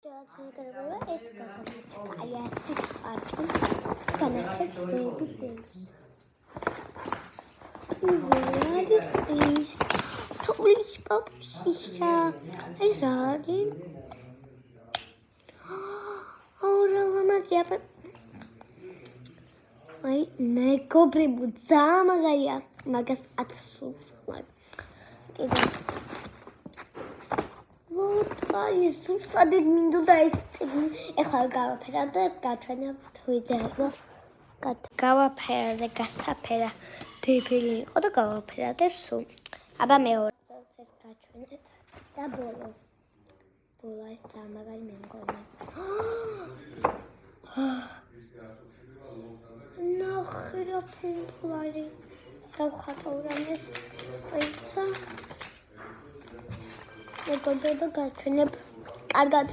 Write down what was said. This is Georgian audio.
Teatro et gagamatica iasi archum ganachet debideus. Uvaris is tolis papusisa ezari. Ora lamas diapa. Ai mekopri butsa magaria magas atsups. ის უბრალოდ მინდოდა ეს ეხლა გავაფერა და გაჩვენებთ ვიდეო. გავაფერა, გასაფერა დებილი იყო და გავაფერა და სულ. აბა მეორე ეს გაჩვენეთ და ბოლო ეს ძამაგარი მე მგონი. ნახე ფუნტლარი დავხატავ ეს აიცა მეგობრებო გაჩვენებ კარგად